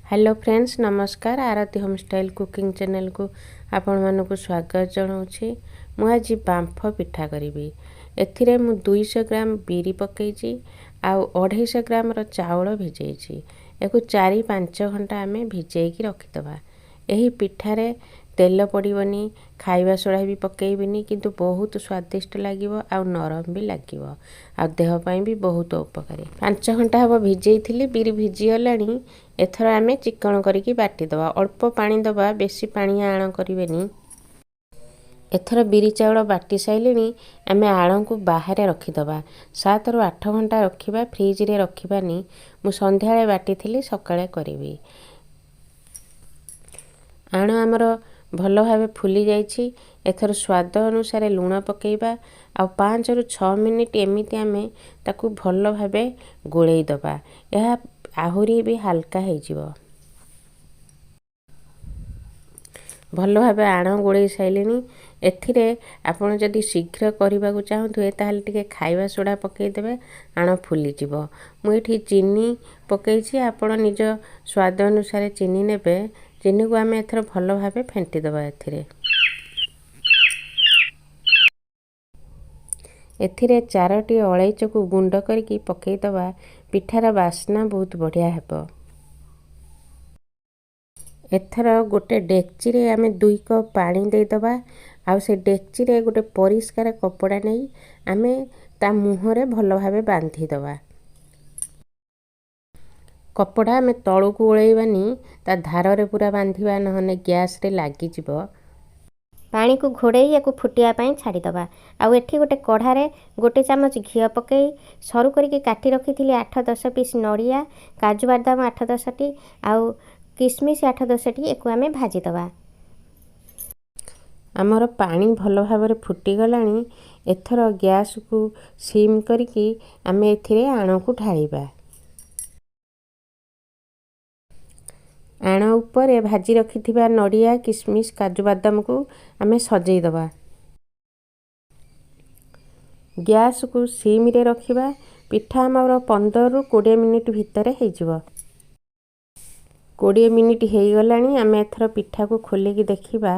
Hello friends नमस्कार आरती home style cooking channel को आपण मानक स्वागत जनाऊँगी। मु आज बांफ पिठा करी एथिरे मु 200 ग्राम बीरी पकईची आउ 250 ग्राम चाउल भिजेची याकू 4-5 घंटा आमे भिजेकी रखिदबा। एही पिठारे तेल पड़िबनी खाइबा सोडा भी पकईबिनी किंतु बहुत स्वादिष्ट लागिवो आ नरम भी लागिवो आ देह पई भी बहुत उपकारी। 5 घंटा हबो भिजेइथिली बीरी भिजी गलानी। एथर आमे चिकन करिकी बाटी दबा। अल्प पानी दबा बेसी पानी आण करिवेनी। एथर बीरी चाउल बाटी साइलेनी आमे आण को बाहर रखिदबा। 7 ରୁ 8 घंटा रखिबा फ्रिज रे रखिबानी। मु संध्याळे बाटी थिली सकाळे करिवि। आण हमर भल भावे फुली जाइछि। एथर स्वाद अनुसार लूण पकेइबा आ 5 ରୁ 6 मिनिट एमिति आमे ताकू भल भावे गोळेई दबा। यह आहुरी भी हल्का हो जिवो। भल भावे आण गोळेई साइलेनी। एथिरे आपण जदि शीघ्र करबा को चाहथुए ताहाले टिके खाइबा सोडा पकेई देबे आण फुली जिवो। मु एठी चीनी पकेइछि आपण निज स्वाद अनुसार चीनी नेबे। चीनी को आमे एथर भल भावे फेंटी दबा। एथिरे 4टी अलैच को गुंड करके पकेई दबा। पिठार बास्ना बहुत बढ़िया हेबो। एथर गोटे डेक्ची रे आमे 2 कप पानी दे दबा। आ से डेक्ची रे गोटे परिष्कार कपड़ा नै आमे ता मुहरे भल भावे बांधी दबा। कपड़ा आमे तळु को ओळेइबानी ता धार रे पूरा बांधिबा नहने गैस रे लागी जिवो। पानी को घोड़ेई या फुटिया छाड़ी दबा। आउ एठी गोटे कढ़ारे गोटे चामच घी पकई सरू करके काटी रखी 8-10 पीस नड़िया काजू बादाम 8-10 टी आउ किशमिश 8-10 टी एको आमे भाजी दबा। आमर पानी भल भाव फुटी गलानी। एथर गैस को सिम करके आमे एथिरे आण को ढालिबा। आण ऊपर भाजी रखिथिबा नड़िया किशमिश काजू बादाम को आमे सजेई दबा। गैस को सिम रे रखिबा। पिठा हमर 15 ରୁ 20 मिनिट भितर हे जिवो। 20 मिनिट हे गलानी। आमे एथर पिठा को खोली की देखिबा।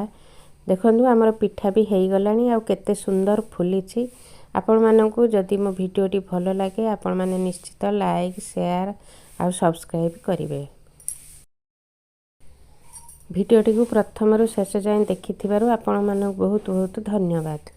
देखंतु हमर पिठा भी हे गलानी आ केते सुंदर फुलीछि। आपण मानकू जदि मो वीडियोटी भल लागे आपण माने निश्चित लाइक शेयर आ सब्सक्राइब करिवे। वीडियोटी को प्रथम रु शेष जाए देखिथिबारु आपण मानक बहुत बहुत धन्यवाद।